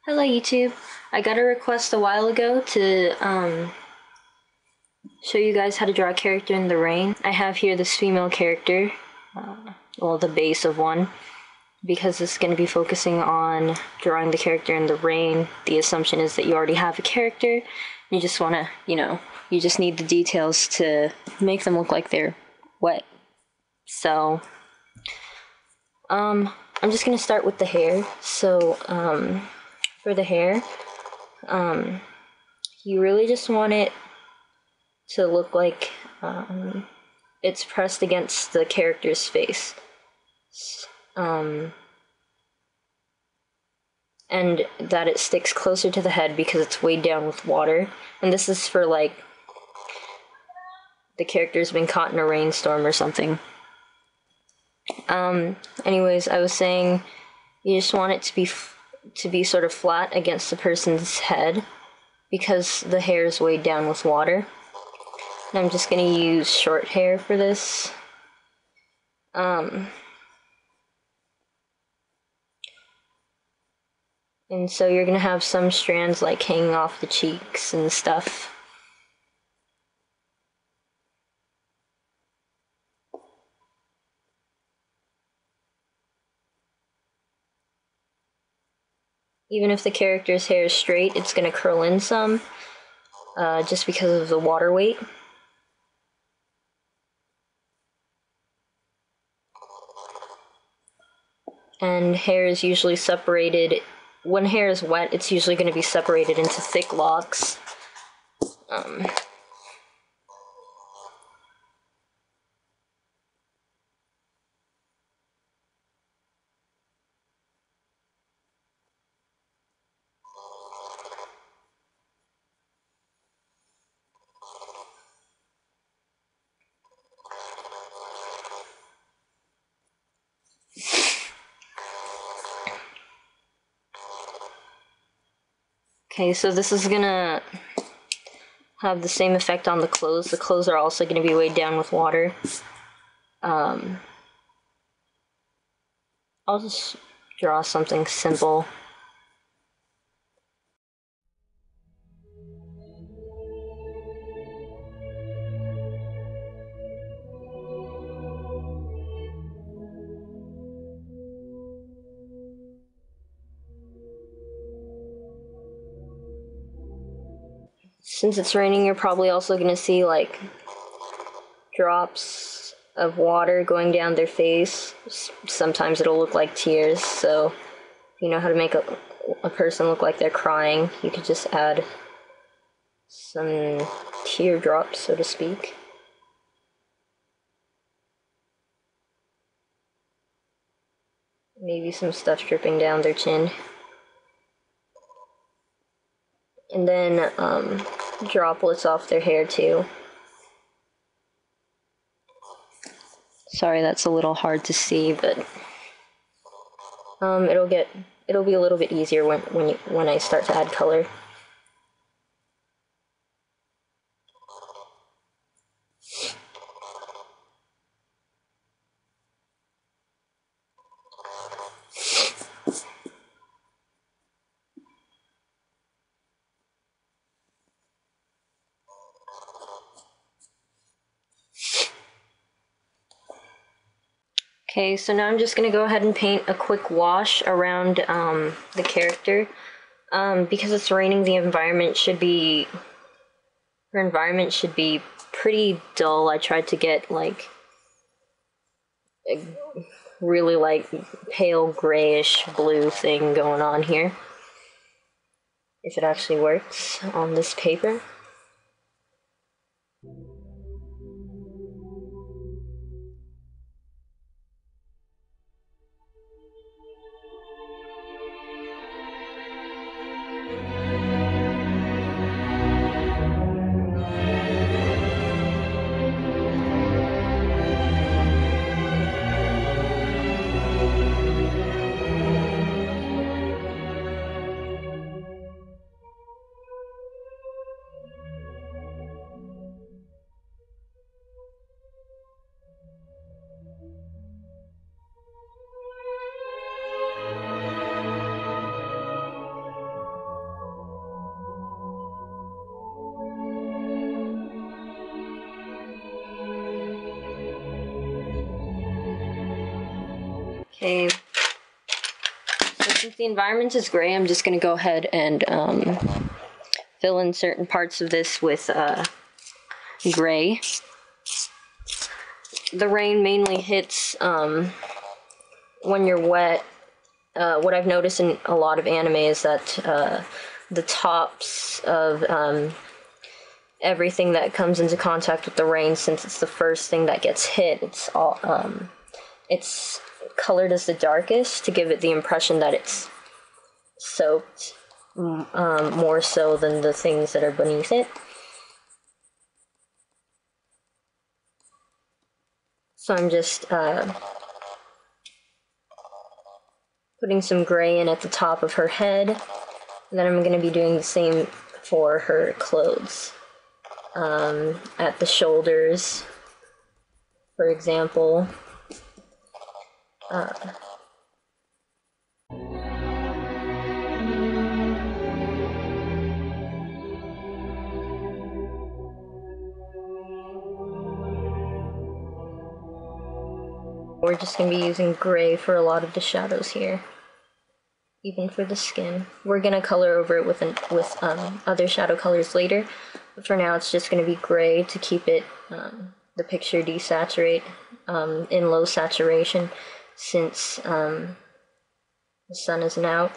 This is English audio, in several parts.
Hello YouTube. I got a request a while ago to show you guys how to draw a character in the rain. I have here this female character, well, the base of one, because it's going to be focusing on drawing the character in the rain. The assumption is that you already have a character. You just want to, you just need the details to make them look like they're wet. So, I'm just going to start with the hair. So, for the hair, you really just want it to look like it's pressed against the character's face. And that it sticks closer to the head because it's weighed down with water. And this is for, like, the character's been caught in a rainstorm or something. Anyways, I was saying you just want it to be sort of flat against the person's head because the hair is weighed down with water. And I'm just going to use short hair for this. And so you're going to have some strands like hanging off the cheeks and stuff. Even if the character's hair is straight, it's going to curl in some, just because of the water weight. And hair is usually separated, when hair is wet, it's usually going to be separated into thick locks. Okay, so this is gonna have the same effect on the clothes. The clothes are also gonna be weighed down with water. I'll just draw something simple. Since it's raining, you're probably also gonna see, like, drops of water going down their face. Sometimes it'll look like tears, so if you know how to make a person look like they're crying, you could just add some teardrops, so to speak. Maybe some stuff dripping down their chin. And then droplets off their hair too. Sorry, that's a little hard to see, but it'll be a little bit easier when I start to add color. Okay, so now I'm just going to go ahead and paint a quick wash around the character. Because it's raining, her environment should be pretty dull. I tried to get, like, a really, like, pale grayish blue thing going on here. If it actually works on this paper. Okay. So since the environment is gray, I'm just going to go ahead and fill in certain parts of this with gray. The rain mainly hits when you're wet. What I've noticed in a lot of anime is that the tops of everything that comes into contact with the rain, since it's the first thing that gets hit, it's colored as the darkest to give it the impression that it's soaked more so than the things that are beneath it. So I'm just putting some gray in at the top of her head, and then I'm going to be doing the same for her clothes. At the shoulders, for example. We're just going to be using gray for a lot of the shadows here, even for the skin. We're going to color over it with other shadow colors later, but for now it's just going to be gray to keep it the picture desaturate in low saturation, since the sun isn't out.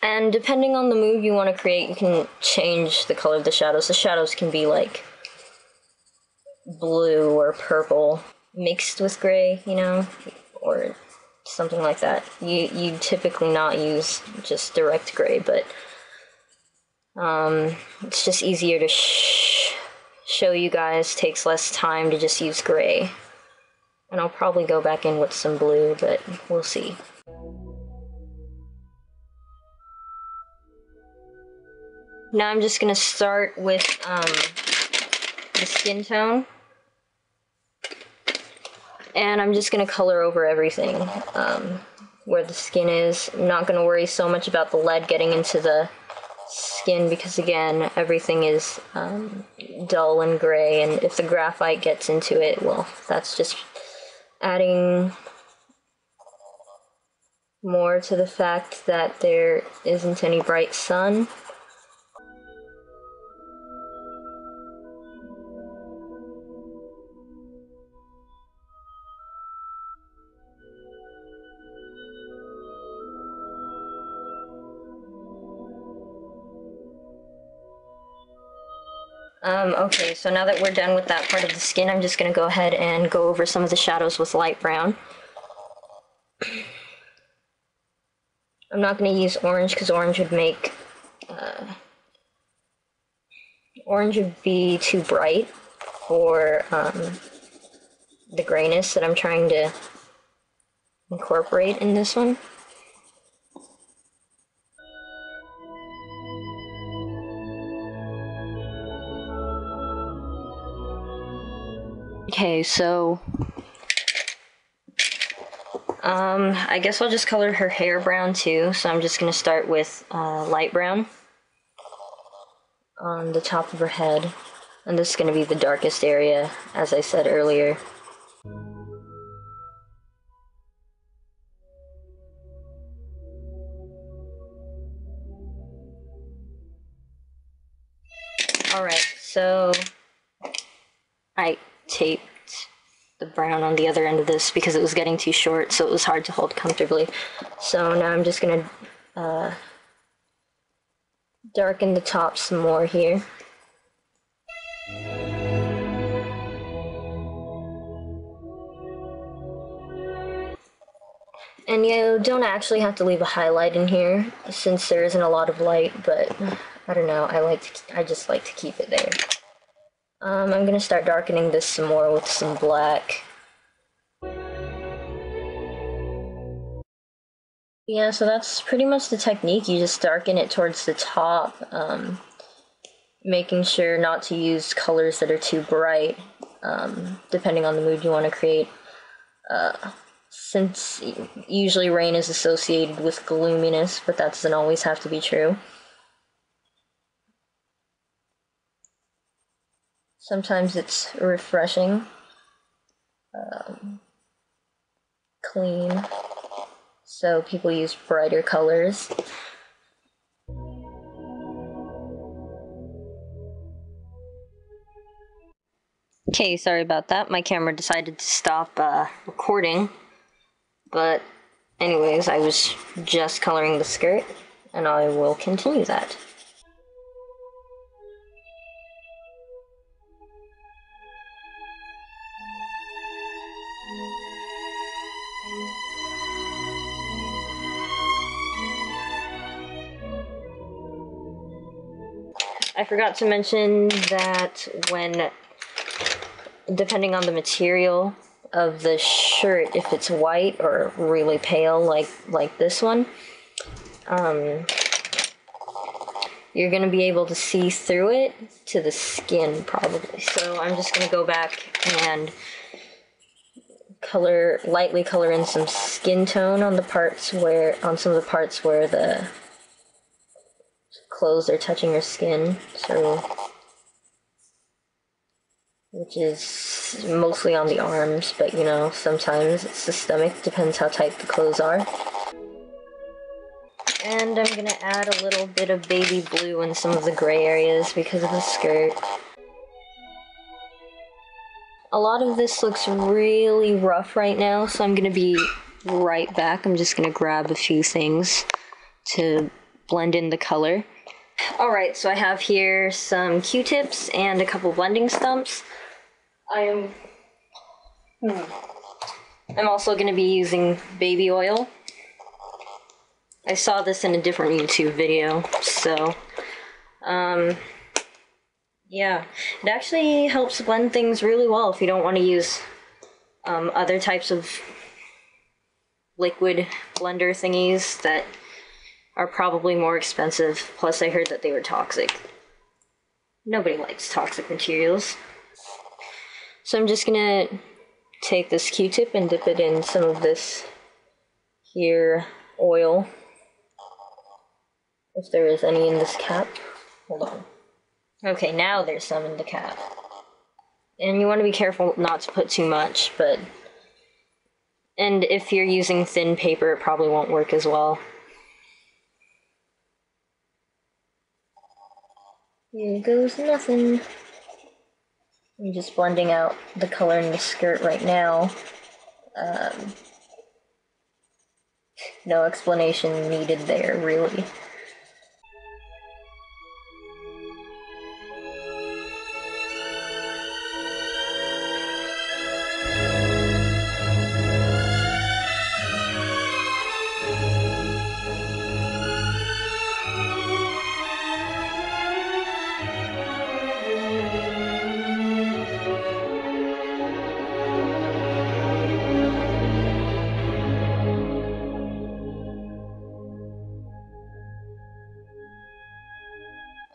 And depending on the mood you want to create, you can change the color of the shadows. The shadows can be like blue or purple mixed with gray, you know, or something like that. You typically not use just direct gray, but it's just easier to show you guys. Takes less time to just use gray. And I'll probably go back in with some blue, but we'll see. Now I'm just gonna start with the skin tone, and I'm just gonna color over everything where the skin is. I'm not gonna worry so much about the lead getting into the skin, because again, everything is dull and gray, and if the graphite gets into it, well, that's just adding more to the fact that there isn't any bright sun. Okay, so now that we're done with that part of the skin, I'm just going to go ahead and go over some of the shadows with light brown. I'm not going to use orange, because orange would make... orange would be too bright for the grayness that I'm trying to incorporate in this one. Okay, so I guess I'll just color her hair brown too, so I'm just going to start with light brown on the top of her head, and this is going to be the darkest area, as I said earlier. Alright, so I taped the brown on the other end of this because it was getting too short, so it was hard to hold comfortably. So now I'm just going to darken the top some more here. And you don't actually have to leave a highlight in here, since there isn't a lot of light, but I don't know, I just like to keep it there. I'm gonna start darkening this some more with some black. Yeah, so that's pretty much the technique. You just darken it towards the top, making sure not to use colors that are too bright, depending on the mood you want to create. Since usually rain is associated with gloominess, but that doesn't always have to be true. Sometimes it's refreshing, clean, so people use brighter colors. Okay, sorry about that. My camera decided to stop recording. But anyways, I was just coloring the skirt, and I will continue that. I forgot to mention that depending on the material of the shirt, if it's white or really pale like this one, you're gonna be able to see through it to the skin probably. So I'm just gonna go back and lightly color in some skin tone on some of the parts where the clothes are touching your skin, which is mostly on the arms, but you know, sometimes it's the stomach, depends how tight the clothes are. And I'm gonna add a little bit of baby blue in some of the gray areas because of the skirt. A lot of this looks really rough right now, so I'm gonna be right back. I'm just gonna grab a few things to blend in the color. Alright, so I have here some Q-tips and a couple blending stumps. I'm also going to be using baby oil. I saw this in a different YouTube video, so yeah, it actually helps blend things really well if you don't want to use other types of liquid blender thingies that are probably more expensive. Plus, I heard that they were toxic. Nobody likes toxic materials. So I'm just gonna take this Q-tip and dip it in some of this here oil, if there is any in this cap. Hold on. Okay, now there's some in the cap. And you want to be careful not to put too much, and if you're using thin paper, it probably won't work as well. Here goes nothing. I'm just blending out the color in the skirt right now. No explanation needed there, really.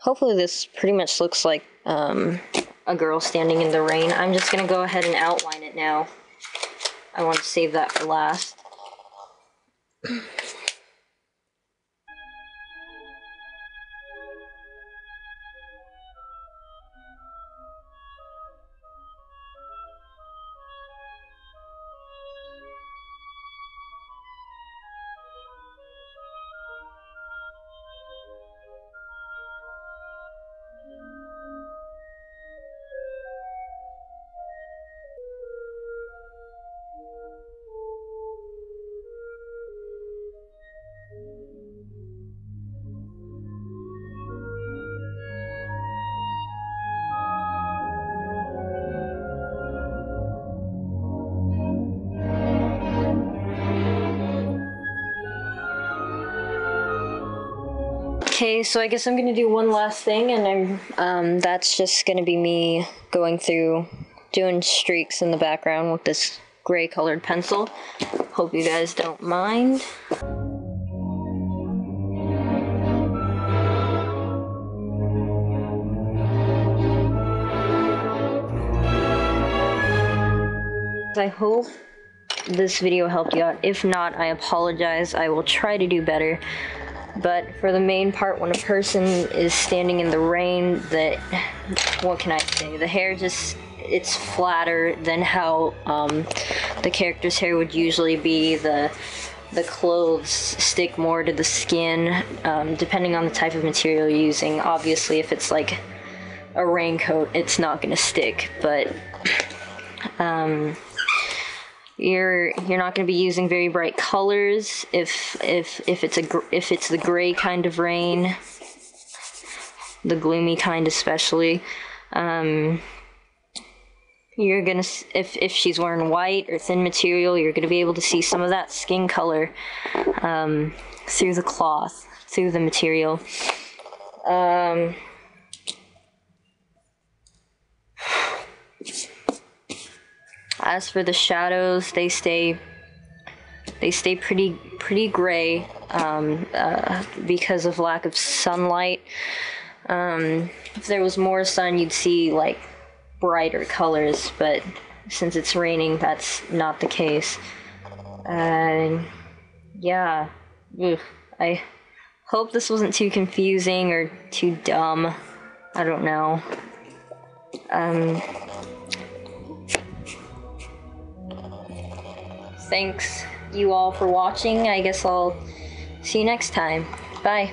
Hopefully this pretty much looks like a girl standing in the rain. I'm just gonna go ahead and outline it now. I want to save that for last. Okay, so I guess I'm gonna do one last thing, and that's just gonna be me going through, doing streaks in the background with this gray colored pencil. Hope you guys don't mind. I hope this video helped you out. If not, I apologize. I will try to do better. But for the main part, when a person is standing in the rain, what can I say? The hair it's flatter than how the character's hair would usually be. The clothes stick more to the skin, depending on the type of material you're using. Obviously, if it's like a raincoat, it's not gonna stick, but you're not going to be using very bright colors if it's the gray kind of rain, the gloomy kind especially. You're gonna, if she's wearing white or thin material, you're gonna be able to see some of that skin color through the cloth, through the material. As for the shadows, they stay pretty gray because of lack of sunlight. If there was more sun, you'd see like brighter colors, but since it's raining, that's not the case. Yeah, I hope this wasn't too confusing or too dumb. I don't know. Thanks you all for watching. I guess I'll see you next time. Bye.